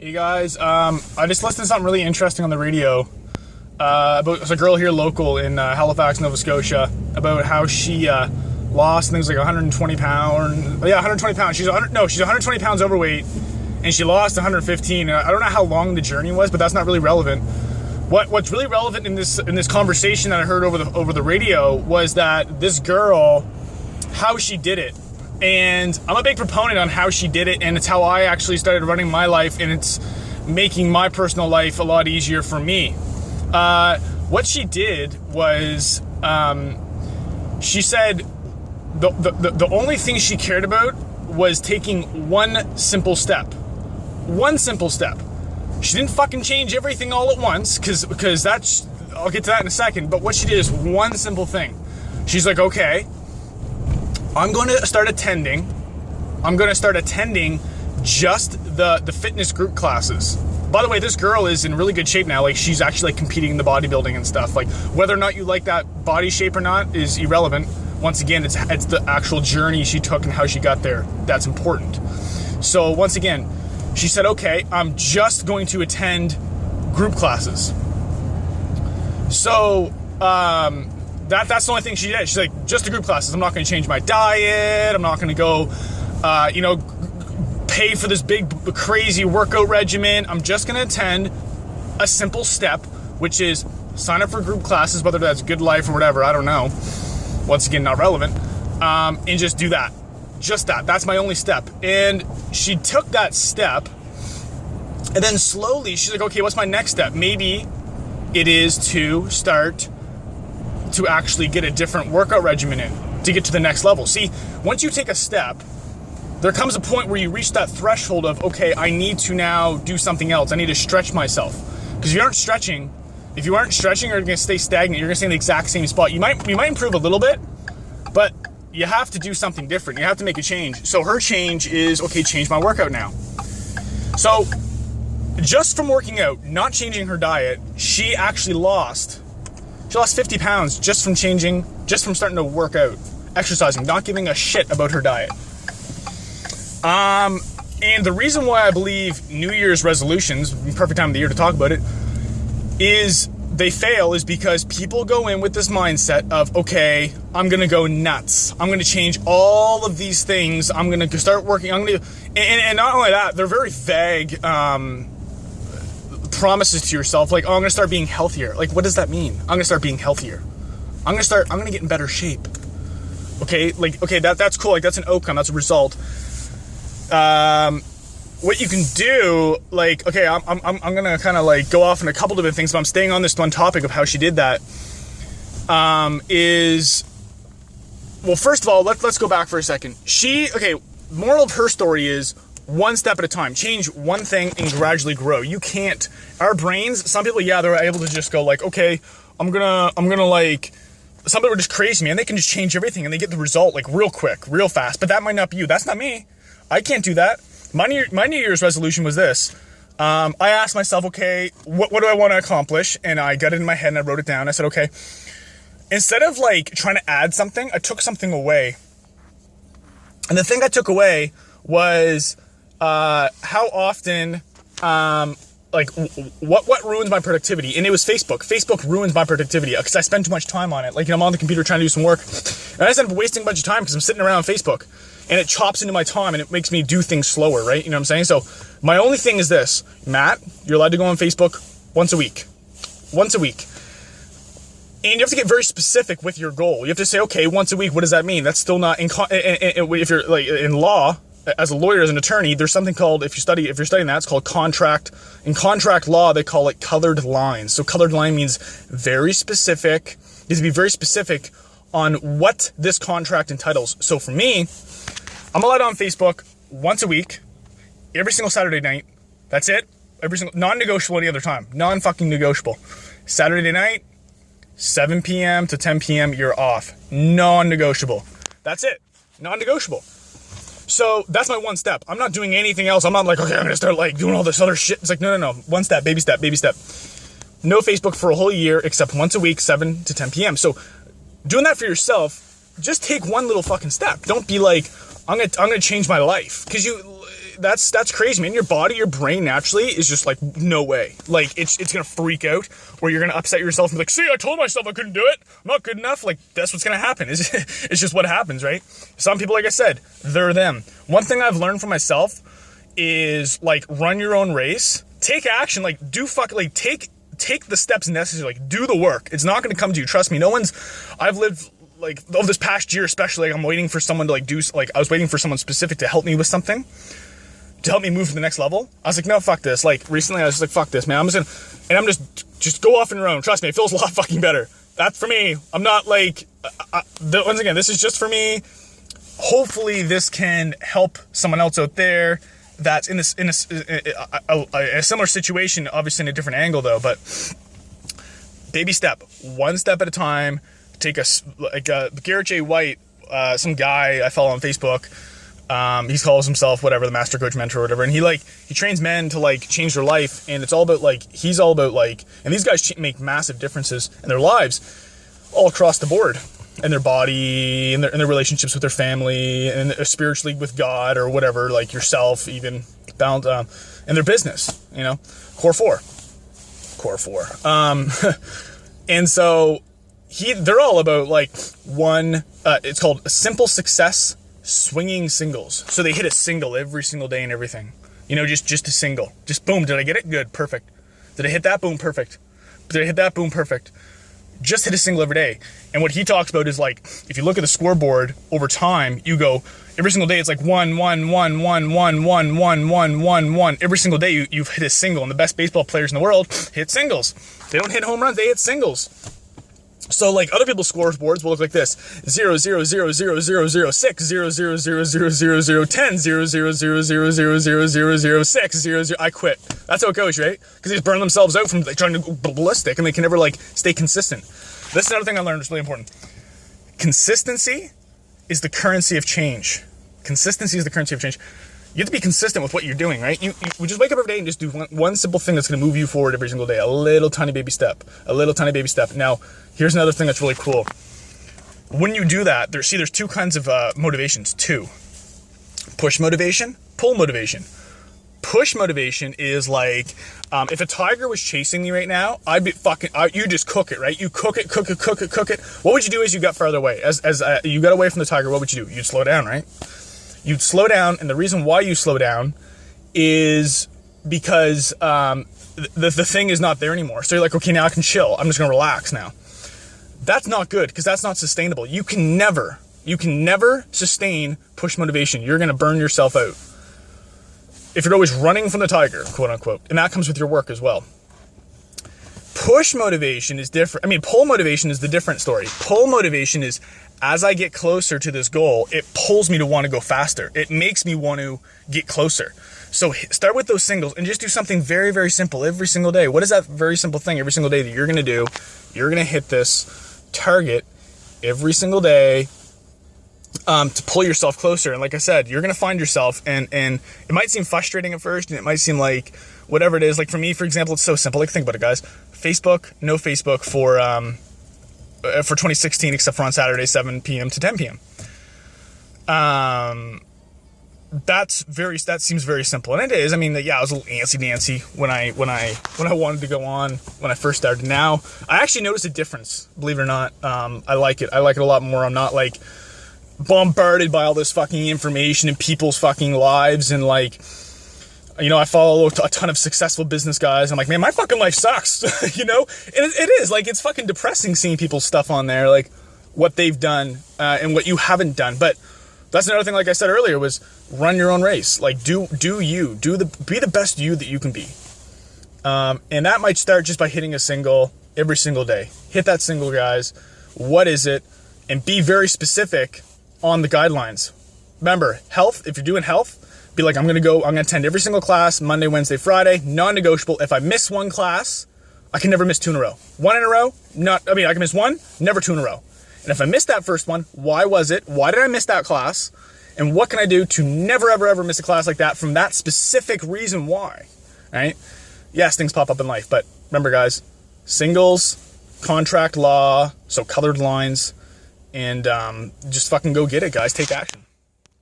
Hey guys, I just listened to something really interesting on the radio about a girl here local in Halifax, Nova Scotia, about how she lost things like 120 pounds. Yeah, 120 pounds. She's 120 pounds overweight, and she lost 115. I don't know how long the journey was, but that's not really relevant. What's really relevant in this conversation that I heard over the radio was that this girl, how she did it. And I'm a big proponent on how she did it, and it's how I actually started running my life, and it's making my personal life a lot easier for me. What she did was, she said the only thing she cared about was taking one simple step. One simple step. She didn't fucking change everything all at once, because that's, I'll get to that in a second, but what she did is one simple thing. She's like, okay, I'm going to start attending just the fitness group classes. By the way, this girl is in really good shape now. Like, she's actually like competing in the bodybuilding and stuff. Like, whether or not you like that body shape or not is irrelevant. Once again, it's the actual journey she took and how she got there that's important. So once again, she said, okay, I'm just going to attend group classes. So, that's the only thing she did. She's like, just the group classes. I'm not going to change my diet. I'm not going to go, pay for this big, crazy workout regimen. I'm just going to attend a simple step, which is sign up for group classes, whether that's Good Life or whatever. I don't know. Once again, not relevant. And just do that. Just that. That's my only step. And she took that step, and then slowly she's like, okay, what's my next step? Maybe it is to start to actually get a different workout regimen in to get to the next level. See, once you take a step, there comes a point where you reach that threshold of, okay, I need to now do something else. I need to stretch myself. Because if you aren't stretching, you're going to stay stagnant. You're going to stay in the exact same spot. You might improve a little bit, but you have to do something different. You have to make a change. So her change is, okay, change my workout now. So just from working out, not changing her diet, she actually lost 50 pounds just from starting to work out, exercising, not giving a shit about her diet. And the reason why I believe New Year's resolutions, perfect time of the year to talk about it, is they fail is because people go in with this mindset of, okay, I'm going to go nuts. I'm going to change all of these things. I'm going to start working. And not only that, they're very vague, promises to yourself, like, oh, I'm gonna start being healthier. Like, what does that mean? I'm gonna start being healthier. I'm gonna get in better shape. Okay, like, okay, that's cool. Like, that's an outcome, that's a result. What you can do, like, okay, I'm gonna kind of like go off on a couple different things, but I'm staying on this one topic of how she did that. Well, first of all, let's go back for a second. Moral of her story is, one step at a time. Change one thing and gradually grow. You can't. Our brains, some people, yeah, they're able to just go like, okay, I'm gonna like, some people are just crazy, man. They can just change everything and they get the result like real quick, real fast. But that might not be you. That's not me. I can't do that. My New Year's resolution was this. I asked myself, okay, what do I want to accomplish? And I got it in my head and I wrote it down. I said, okay, instead of like trying to add something, I took something away. And the thing I took away was, how often, what ruins my productivity? And it was Facebook. Facebook ruins my productivity because I spend too much time on it. Like, I'm on the computer trying to do some work, and I just end up wasting a bunch of time because I'm sitting around Facebook, and it chops into my time, and it makes me do things slower, right? You know what I'm saying? So my only thing is this, Matt, you're allowed to go on Facebook once a week. Once a week. And you have to get very specific with your goal. You have to say, okay, once a week, what does that mean? That's still not, if you're like in law, as a lawyer, as an attorney, there's something called, if you're studying that, it's called contract. In contract law, they call it colored lines. So colored line means very specific. You have to be very specific on what this contract entitles. So for me, I'm allowed on Facebook once a week, every single Saturday night. That's it. Every single, non-negotiable any other time. Non-fucking negotiable. Saturday night, 7 p.m. to 10 p.m., you're off. Non-negotiable. That's it. Non-negotiable. So that's my one step. I'm not doing anything else. I'm not like, okay, I'm gonna start like doing all this other shit. It's like, no. One step, baby step, baby step. No Facebook for a whole year except once a week, 7 to 10 p.m. So doing that for yourself, just take one little fucking step. Don't be like, I'm gonna change my life. Because that's crazy, man. Your body, your brain naturally is just like, no way. Like, it's gonna freak out, or you're gonna upset yourself and be like, see, I told myself I couldn't do it. I'm not good enough. Like, that's what's gonna happen. It's just what happens, right? Some people, like I said, they're them. One thing I've learned from myself is, like, run your own race. Take action. Like, take the steps necessary. Like, do the work. It's not gonna come to you. Trust me. I've lived, like, over this past year especially, like, I'm waiting for someone to, like, I was waiting for someone specific to help me with something, to help me move to the next level. I was like, no, fuck this. Like, recently I was just like, fuck this, man. I'm just go off on your own. Trust me, it feels a lot fucking better. That's for me. I'm not like, once again, this is just for me. Hopefully this can help someone else out there that's in a similar situation, obviously in a different angle though, but baby step, one step at a time. Take Garrett J. White, some guy I follow on Facebook. He calls himself whatever, the master coach mentor or whatever, and he trains men to, like, change their life, and it's all about, like, he's all about, like, and these guys make massive differences in their lives all across the board, in their body, in their relationships with their family, and spiritually with God or whatever, like yourself, even bound, in their business, you know, core four. And so they're all about, like, it's called simple success swinging singles. So they hit a single every single day and everything, you know, just a single, just boom. Did I get it? Good. Perfect. Did I hit that? Boom. Perfect. Did I hit that? Boom. Perfect. Just hit a single every day. And what he talks about is, like, if you look at the scoreboard over time, you go every single day, it's like 1, 1, 1, 1, 1, 1, 1, 1, 1, 1. Every single day you've hit a single, and the best baseball players in the world hit singles. They don't hit home runs, they hit singles. So, like, other people's scoreboards will look like this: 0, 0, 0, 0, 0, 0, 6, 0, 0, 0, 0, 0, 0, 10, 0, 0, 0, 0, 0, 0, 0, 0, 6, 0, 0. I quit. That's how it goes, right? Because they just burn themselves out from, like, trying to go ballistic, and they can never, like, stay consistent. This is another thing I learned that's really important. Consistency is the currency of change. Consistency is the currency of change. You have to be consistent with what you're doing, right? You just wake up every day and just do one simple thing that's going to move you forward every single day. A little tiny baby step. A little tiny baby step. Now, here's another thing that's really cool. When you do that, there's two kinds of motivations. Two. Push motivation, pull motivation. Push motivation is like, if a tiger was chasing me right now, I'd be you just cook it, right? You cook it. What would you do as you got farther away? As you got away from the tiger, what would you do? You'd slow down, right? You'd slow down, and the reason why you slow down is because the thing is not there anymore. So you're like, okay, now I can chill. I'm just gonna relax now. That's not good, because that's not sustainable. You can never sustain push motivation. You're gonna burn yourself out if you're always running from the tiger, quote unquote. And that comes with your work as well. Push motivation is different. I mean, pull motivation is the different story. Pull motivation is, as I get closer to this goal, it pulls me to want to go faster. It makes me want to get closer. So start with those singles and just do something very, very simple every single day. What is that very simple thing every single day that you're going to do? You're going to hit this target every single day to pull yourself closer. And like I said, you're going to find yourself, and it might seem frustrating at first, and it might seem like whatever it is. Like for me, for example, it's so simple. Like, think about it, guys. Facebook, no Facebook for 2016, except for on Saturday, 7 p.m. to 10 p.m. That seems very simple, and it is. I mean, yeah, I was a little antsy when I wanted to go on when I first started. Now I actually noticed a difference, believe it or not. I like it a lot more. I'm not like bombarded by all this fucking information and people's fucking lives, and like, you know, I follow a ton of successful business guys. I'm like, man, my fucking life sucks, you know? And it is, like, it's fucking depressing seeing people's stuff on there, like what they've done and what you haven't done. But that's another thing, like I said earlier, was run your own race. Like, be the best you that you can be. And that might start just by hitting a single every single day. Hit that single, guys. What is it? And be very specific on the guidelines. Remember, health, if you're doing health, be like, I'm going to attend every single class, Monday, Wednesday, Friday, non-negotiable. If I miss one class, I can never miss 2 in a row. 1 in a row, I can miss 1, never 2 in a row. And if I missed that first one, why was it? Why did I miss that class? And what can I do to never, ever, ever miss a class like that from that specific reason why, right? Yes, things pop up in life, but remember, guys, singles, contract law, so colored lines, and just fucking go get it, guys. Take action.